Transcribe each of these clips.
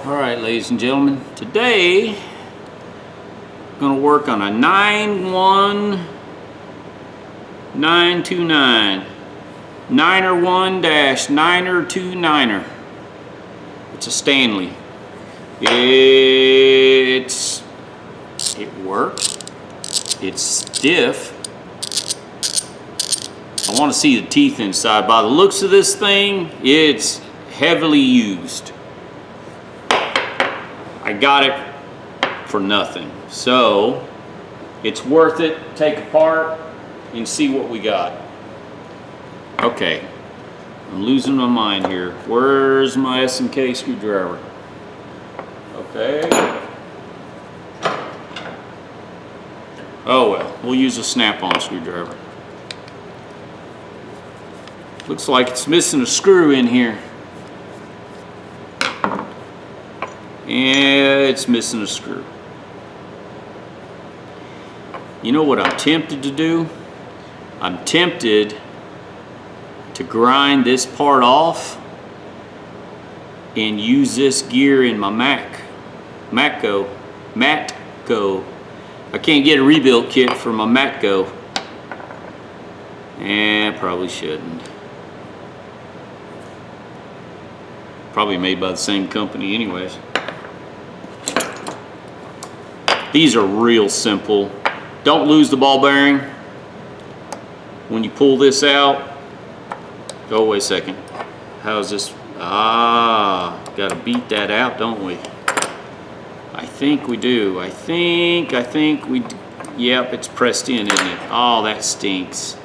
Alright, ladies and gentlemen, today I'm going to work on a 91929 9er1-9er29er. It's a Stanley. It works. It's stiff. I want to see the teeth inside. By the looks of this thing, it's heavily used. I got it for nothing. So it's worth it to take apart and see what we got. Okay, I'm losing my mind here. Where's my S&K screwdriver? Okay. Oh well, we'll use a snap-on screwdriver. Looks like it's missing a screw in here. Yeah, it's missing a screw. You know what I'm tempted to do? I'm tempted to grind this part off and use this gear in my Matco. I can't get a rebuild kit for my Matco. And probably shouldn't. Probably made by the same company anyways. These are real simple. Don't lose the ball bearing. When you pull this out, oh, wait a second. How's this? Gotta beat that out, don't we? I think we do. I think we do. Yep, it's pressed in, isn't it? Oh, that stinks.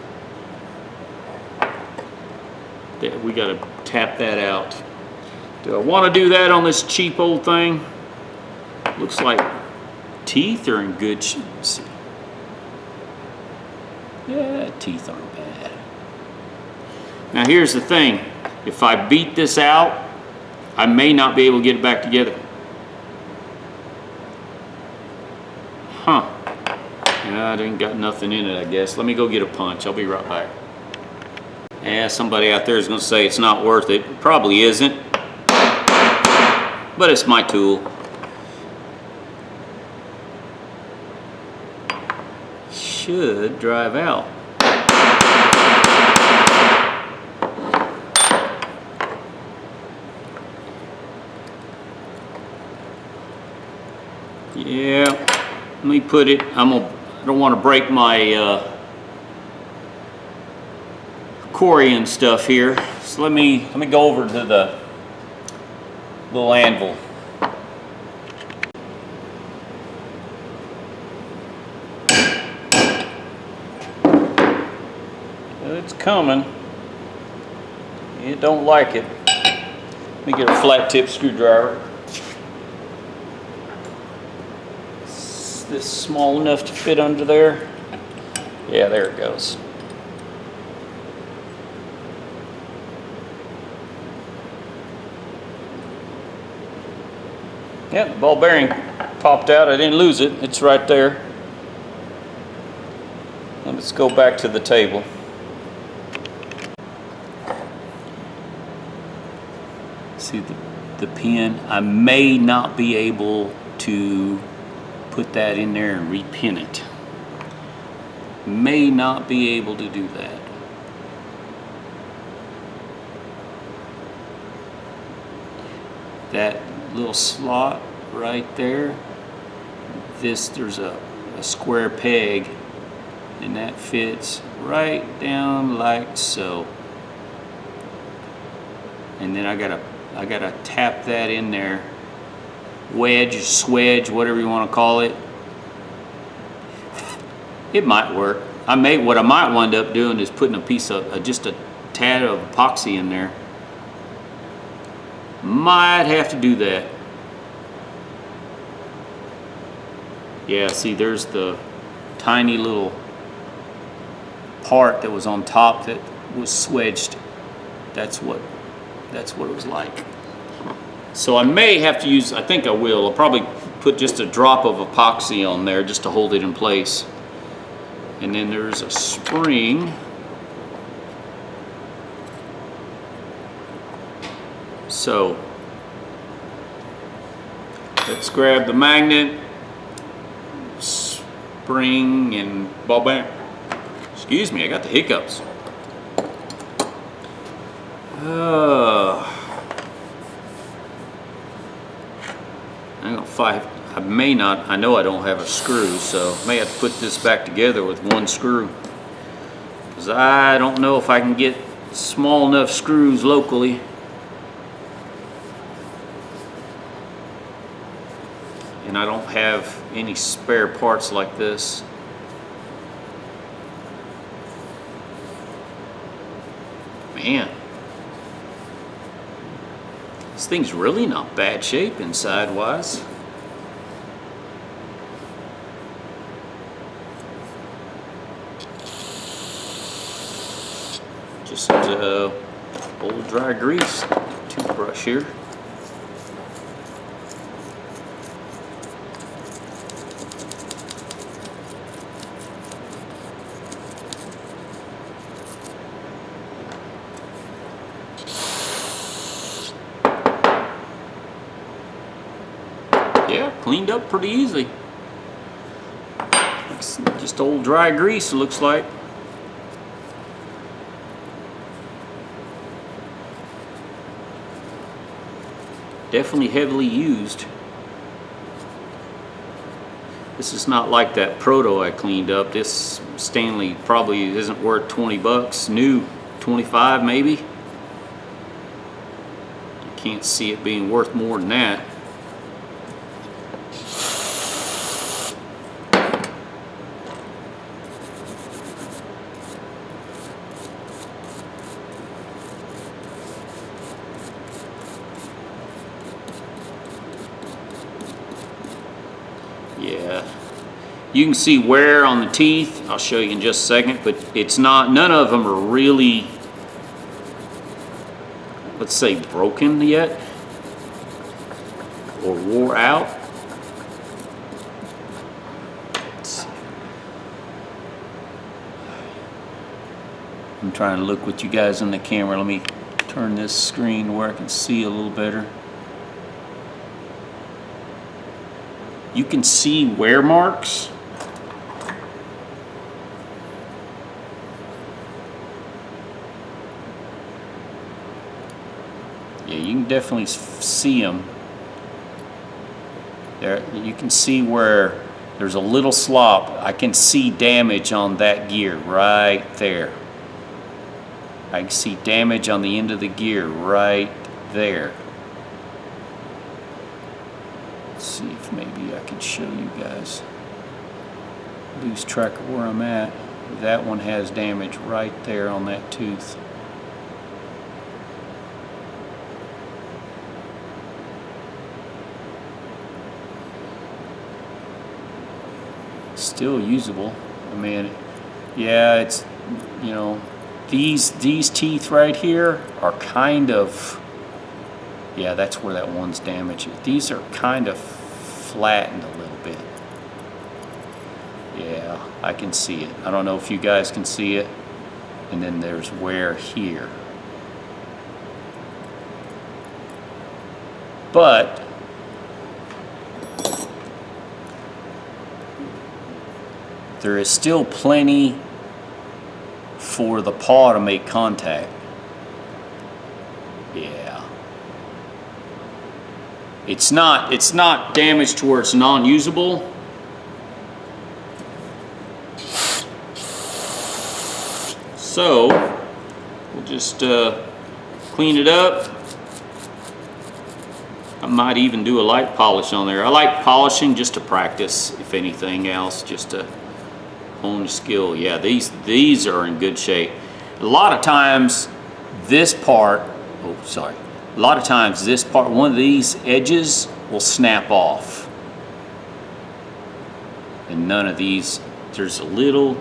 We gotta tap that out. Do I want to do that on this cheap old thing? Looks like teeth are in good shape. Yeah, teeth aren't bad. Now here's the thing. If I beat this out, I may not be able to get it back together. Huh. Yeah, it ain't got nothing in it, I guess. Let me go get a punch. I'll be right back. Yeah, somebody out there is going to say it's not worth it. It probably isn't. But it's my tool. Should drive out. Yeah, let me put it. I don't want to break my Corian stuff here. So let me go over to the little anvil. It's coming. It don't like it. Let me get a flat tip screwdriver. Is this small enough to fit under there? Yeah, there it goes. Yep, the ball bearing popped out. I didn't lose it. It's right there. Let's go back to the table. See the pin? I may not be able to put that in there and repin it. May not be able to do that. That little slot right there, there's a square peg, and that fits right down like so. And then I gotta tap that in there, wedge or swedge, whatever you want to call it. It might work. What I might wind up doing is putting a piece of just a tad of epoxy in there. Might have to do that. Yeah, see, there's the tiny little part that was on top that was swedged. That's what it was like. So I may have to use, I think I will, I'll probably put just a drop of epoxy on there just to hold it in place. And then there's a spring. So Let's grab the magnet, spring, and ball bearing. Excuse me, I got the hiccups. I'm gonna fight. I may not. I know I don't have a screw, so I may have to put this back together with one screw, because I don't know if I can get small enough screws locally. And I don't have any spare parts like this. Man, this thing's really not bad shape inside wise. Just old dry grease toothbrush here. Yeah, cleaned up pretty easy. It's just old dry grease, it looks like. Definitely heavily used. This is not like that Proto I cleaned up. This Stanley probably isn't worth 20 bucks. New, 25 maybe. You can't see it being worth more than that. Yeah, you can see wear on the teeth. I'll show you in just a second, but it's not, none of them are really, let's say, broken yet or wore out. I'm trying to look with you guys in the camera. Let me turn this screen where I can see a little better. You can see wear marks. Yeah, you can definitely see them. There, you can see where there's a little slop. I can see damage on that gear right there. I can see damage on the end of the gear right there. Let's see if maybe I can show you guys. Lose track of where I'm at. That one has damage right there on that tooth. Still usable. I mean, yeah, it's, you know, these teeth right here are kind of, yeah, that's where that one's damaged. These are kind of flattened a little bit. Yeah, I can see it. I don't know if you guys can see it. And then there's wear here. But there is still plenty for the paw to make contact. Yeah. It's not damaged to where it's non-usable. So we'll just clean it up. I might even do a light polish on there. I like polishing just to practice, if anything else, just to hone the skill. Yeah, these are in good shape. A lot of times this part, a lot of times this part, one of these edges will snap off. And none of these, there's a little,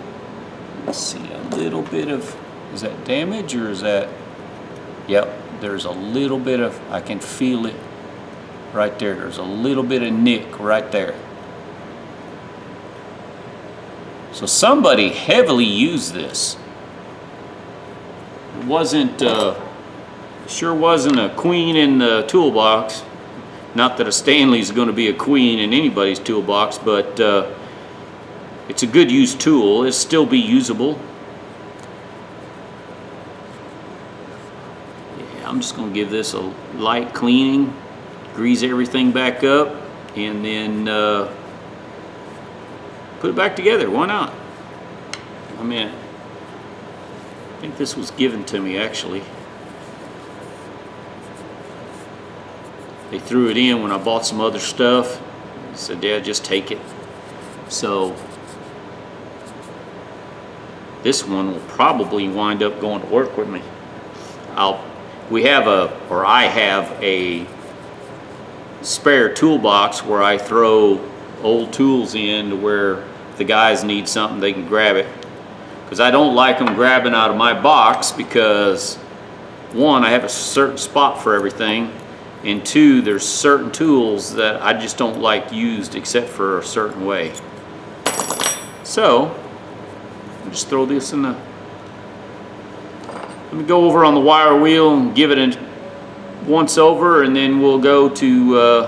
let's see, a little bit of, is that damage or is that, yep, there's a little bit of, I can feel it right there. There's a little bit of nick right there. So somebody heavily used this. It wasn't, sure wasn't a queen in the toolbox. Not that a Stanley is going to be a queen in anybody's toolbox, but it's a good used tool. It'll still be usable. Yeah, I'm just going to give this a light cleaning, grease everything back up, and then put it back together. Why not? I mean, I think this was given to me actually. They threw it in when I bought some other stuff. I said, Dad, just take it. So this one will probably wind up going to work with me. I have a spare toolbox where I throw old tools in to where the guys need something, they can grab it. Because I don't like them grabbing out of my box because, one, I have a certain spot for everything, and two, there's certain tools that I just don't like used except for a certain way. So, I'll just throw this in the... Let me go over on the wire wheel and give it a once over, and then we'll go to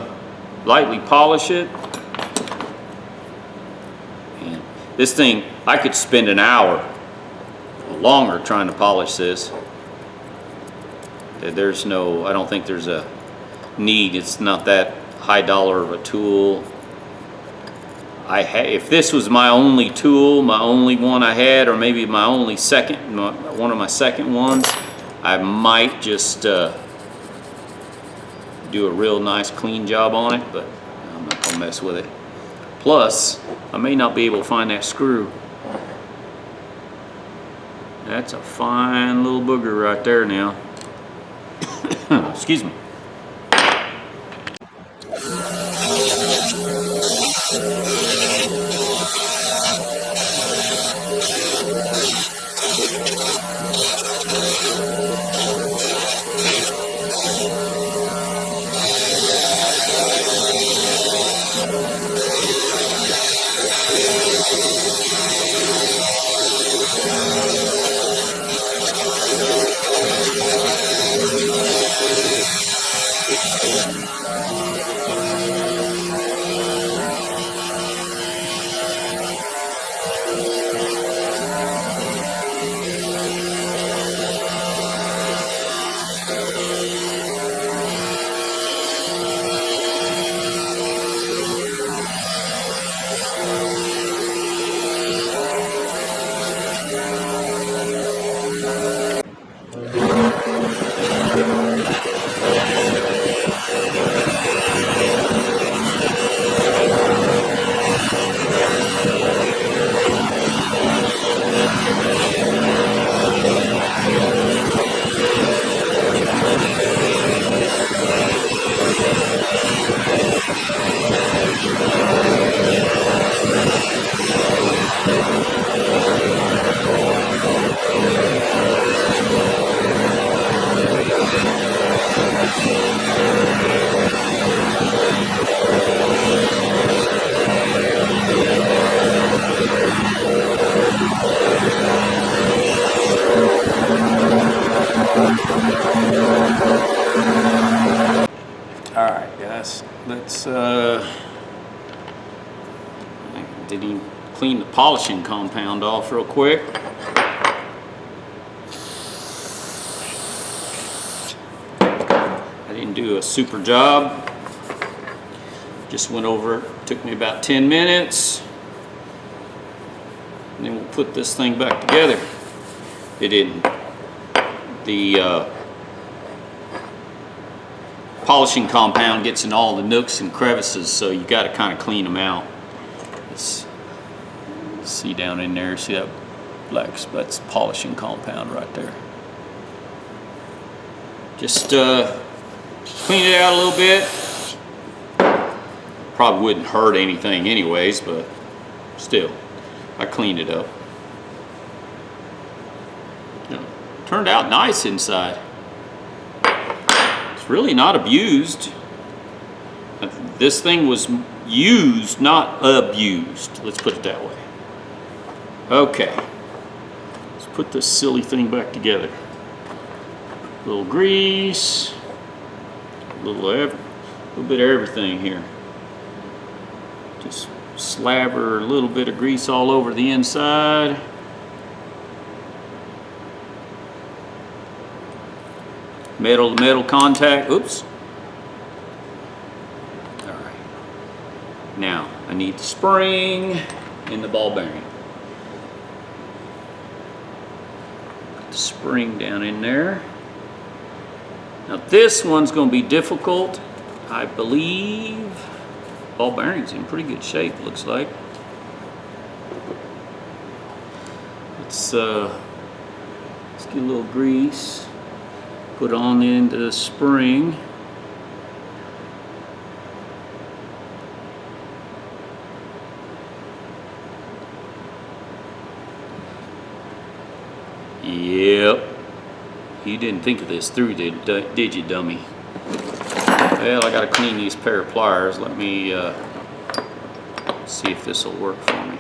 lightly polish it. And this thing, I could spend an hour or longer trying to polish this. There's no, I don't think there's a need. It's not that high dollar of a tool. If this was my only tool, my only one I had, or maybe my only one of my second ones, I might just do a real nice clean job on it, but I'm not gonna mess with it. Plus, I may not be able to find that screw. That's a fine little booger right there now. Excuse me. Alright guys, let's did he clean the polishing compound off real quick. I didn't do a super job. Just went over it, took me about 10 minutes. And then we'll put this thing back together. It didn't. The polishing compound gets in all the nooks and crevices, so you got to kind of clean them out. Let's see down in there, see that black, that's polishing compound right there. Just clean it out a little bit. Probably wouldn't hurt anything anyways, but still, I cleaned it up. Turned out nice inside. It's really not abused. This thing was used, not abused. Let's put it that way. Okay. Let's put this silly thing back together. A little grease, a little little bit of everything here. Just slabber a little bit of grease all over the inside. Metal to metal contact. Oops. All right. Now I need the spring in the ball bearing. Put the spring down in there. Now this one's going to be difficult. I believe ball bearing's in pretty good shape, looks like. Let's get a little grease. Put on into the spring. Yep. You didn't think of this through, did you, dummy? Well, I gotta clean these pair of pliers. Let me see if this will work for me.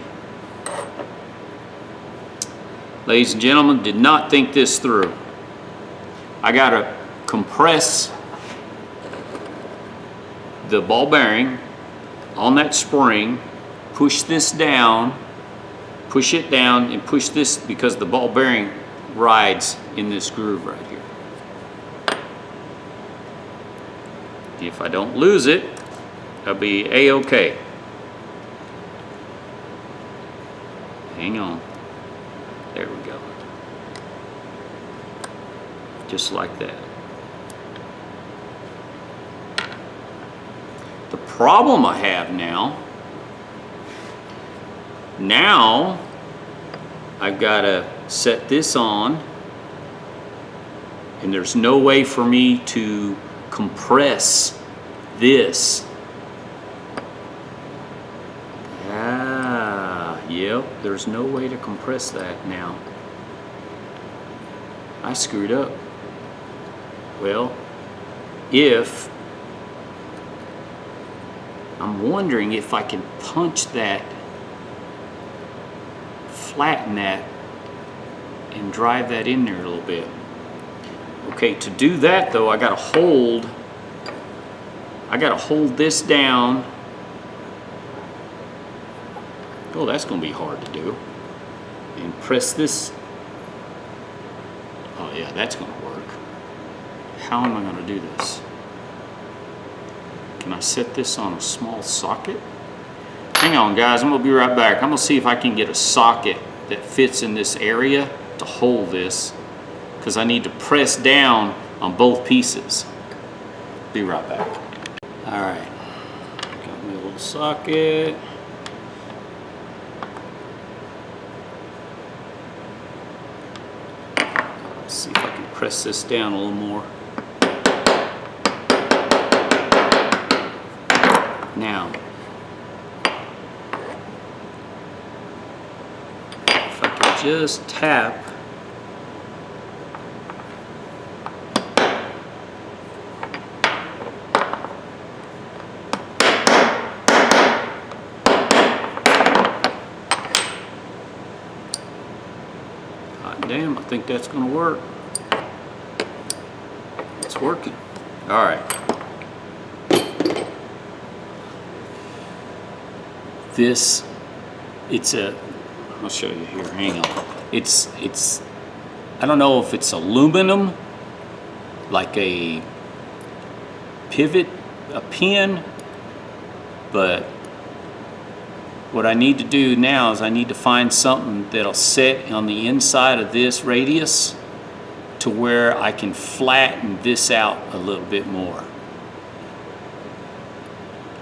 Ladies and gentlemen, did not think this through. I gotta compress the ball bearing on that spring, push this down, push it down, and push this because the ball bearing rides in this groove right here. If I don't lose it, I'll be A-okay. Hang on. There we go. Just like that. The problem I have now I've got to set this on, and there's no way for me to compress this. Yep, there's no way to compress that now. I screwed up. Well, I'm wondering if I can punch that, flatten that, and drive that in there a little bit. Okay, to do that though, I gotta hold this down. Oh, that's gonna be hard to do. And press this. Oh yeah, that's gonna work. How am I gonna do this? Can I set this on a small socket? Hang on guys, I'm gonna be right back. I'm gonna see if I can get a socket that fits in this area to hold this, because I need to press down on both pieces. Be right back. All right, got me a little socket. Let's see if I can press this down a little more. Now, if I can just tap damn, I think that's going to work. It's working. All right. This, I'll show you here, hang on. It's, I don't know if it's aluminum, like a pivot, a pin, but what I need to do now is I need to find something that'll set on the inside of this radius to where I can flatten this out a little bit more.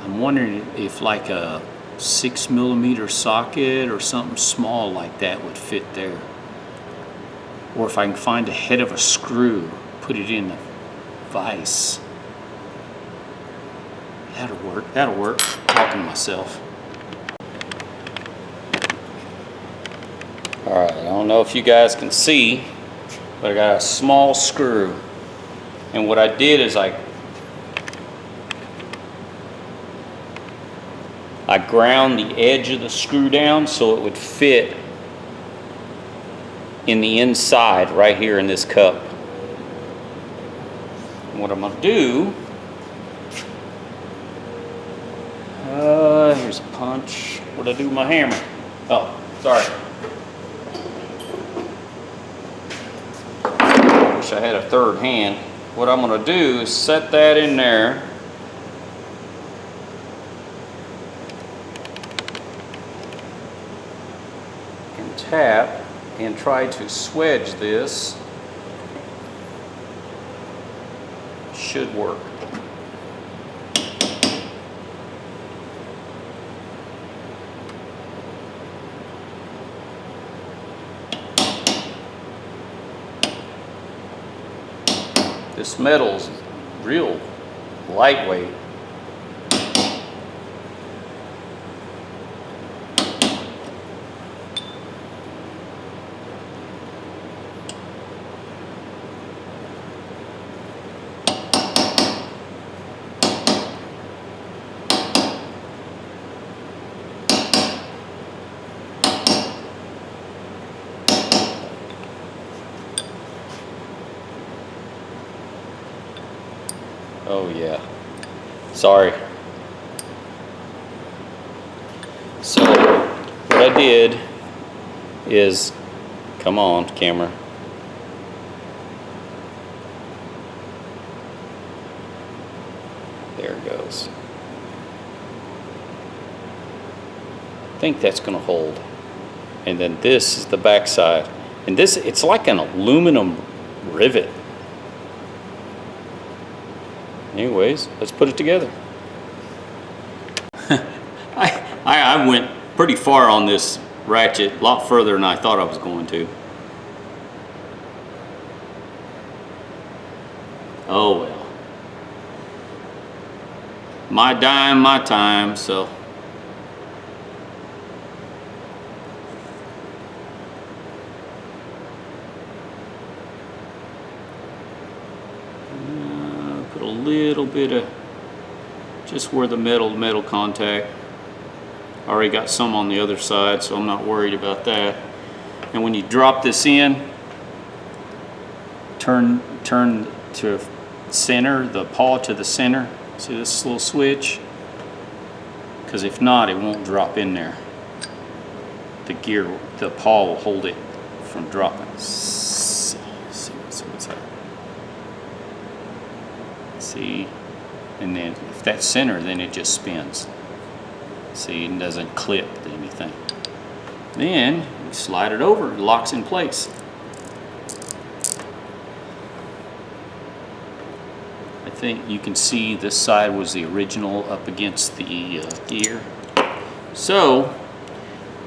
I'm wondering if like a 6mm socket or something small like that would fit there. Or if I can find a head of a screw, put it in the vise. That'll work, that'll work. Talking to myself. Alright, I don't know if you guys can see, but I got a small screw. And what I did is I ground the edge of the screw down so it would fit in the inside right here in this cup. And what I'm going to do Here's a punch. What did I do with my hammer? Oh, sorry. Wish I had a third hand. What I'm gonna do is set that in there. And tap and try to swedge this. Should work. This metal's real lightweight. Oh yeah, sorry. So what I did is, come on camera. There it goes. I think that's gonna hold. And then this is the back side. And this, it's like an aluminum rivet. Anyways, let's put it together. I went pretty far on this ratchet, a lot further than I thought I was going to. Oh well. My dime, my time, so. Put a little bit of, just where the metal contact. Already got some on the other side, so I'm not worried about that. And when you drop this in, turn to center, the paw to the center. See this little switch? Because if not, it won't drop in there. The gear, the paw will hold it from dropping. See what's that? See? And then if that's center, then it just spins. See, it doesn't clip to anything. Then you slide it over, it locks in place. I think you can see this side was the original up against the gear. So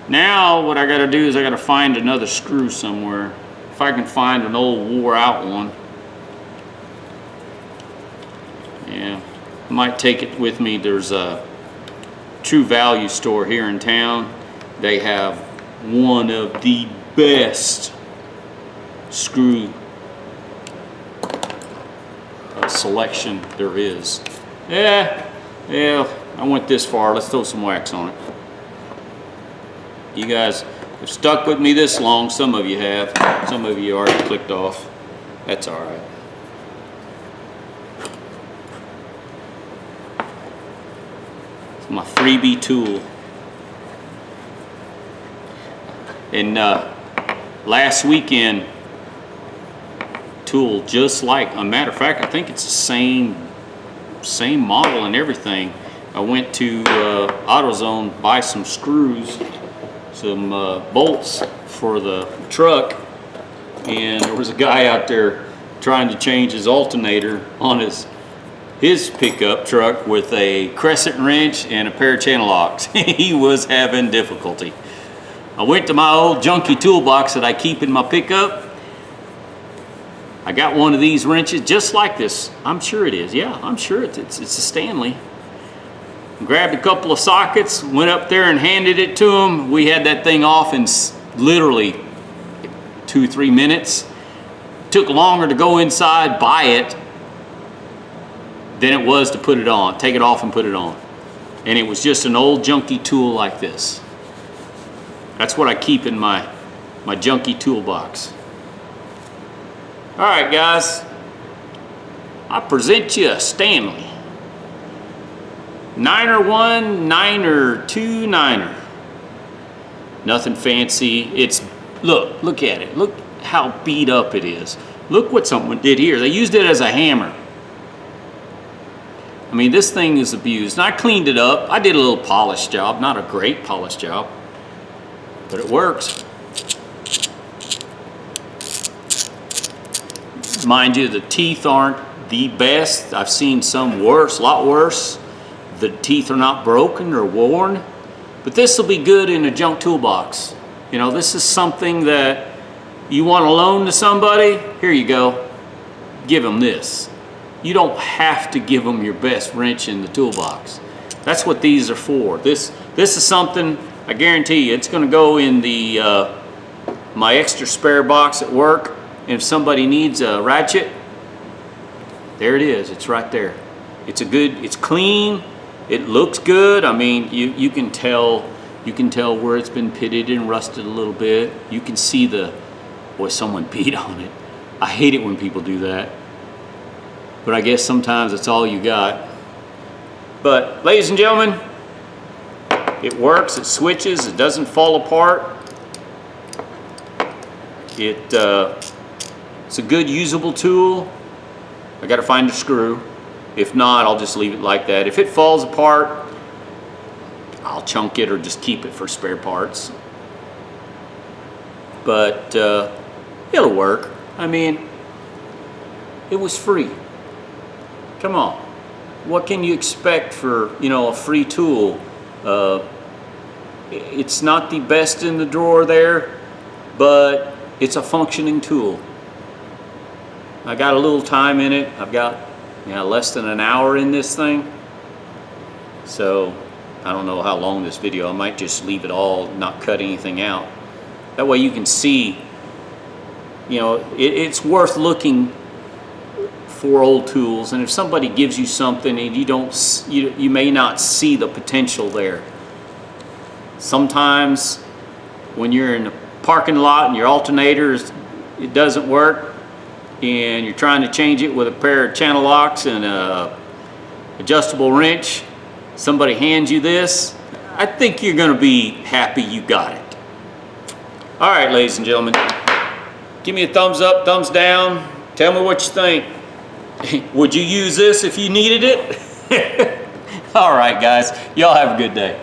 now what I got to do is I got to find another screw somewhere. If I can find an old wore out one. Yeah, I might take it with me. There's a True Value store here in town. They have one of the best screw selection there is. Yeah, I went this far. Let's throw some wax on it. You guys have stuck with me this long. Some of you have. Some of you already clicked off. That's all right. It's my freebie tool. And last weekend, tool just like, a matter of fact, I think it's the same model and everything. I went to AutoZone, buy some screws, some bolts for the truck, and there was a guy out there trying to change his alternator on his pickup truck with a crescent wrench and a pair of channel locks. He was having difficulty. I went to my old junky toolbox that I keep in my pickup. I got one of these wrenches just like this. I'm sure it is. Yeah, I'm sure it's a Stanley. Grabbed a couple of sockets, went up there and handed it to him. We had that thing off in literally 2-3 minutes. Took longer to go inside, buy it, than it was to put it on. Take it off and put it on. And it was just an old junky tool like this. That's what I keep in my junky toolbox. All right, guys, I present you a Stanley. Niner 1, Niner 2, Niner. Nothing fancy. It's, look at it. Look how beat up it is. Look what someone did here. They used it as a hammer. I mean, this thing is abused. And I cleaned it up. I did a little polish job, not a great polish job, but it works. Mind you, the teeth aren't the best. I've seen some worse, a lot worse. The teeth are not broken or worn, but this will be good in a junk toolbox. You know, this is something that you want to loan to somebody. Here you go. Give them this. You don't have to give them your best wrench in the toolbox. That's what these are for. This is something, I guarantee you, it's going to go in the my extra spare box at work. And if somebody needs a ratchet, there it is. It's right there. It's clean. It looks good. I mean, you can tell where it's been pitted and rusted a little bit. You can see boy, someone peed on it. I hate it when people do that. But I guess sometimes that's all you got. But ladies and gentlemen, it works, it switches, it doesn't fall apart. It's a good usable tool. I gotta find a screw. If not, I'll just leave it like that. If it falls apart, I'll chunk it or just keep it for spare parts. But it'll work. I mean, it was free. Come on. What can you expect for, you know, a free tool? It's not the best in the drawer there, but it's a functioning tool. I got a little time in it. I've got, you know, less than an hour in this thing. So I don't know how long this video. I might just leave it all, not cut anything out. That way you can see, you know, it's worth looking for old tools. And if somebody gives you something and you may not see the potential there. Sometimes when you're in a parking lot and your alternator it doesn't work, and you're trying to change it with a pair of channel locks and a adjustable wrench, somebody hands you this, I think you're going to be happy you got it. All right, ladies and gentlemen, give me a thumbs up, thumbs down. Tell me what you think. Would you use this if you needed it? All right, guys, y'all have a good day.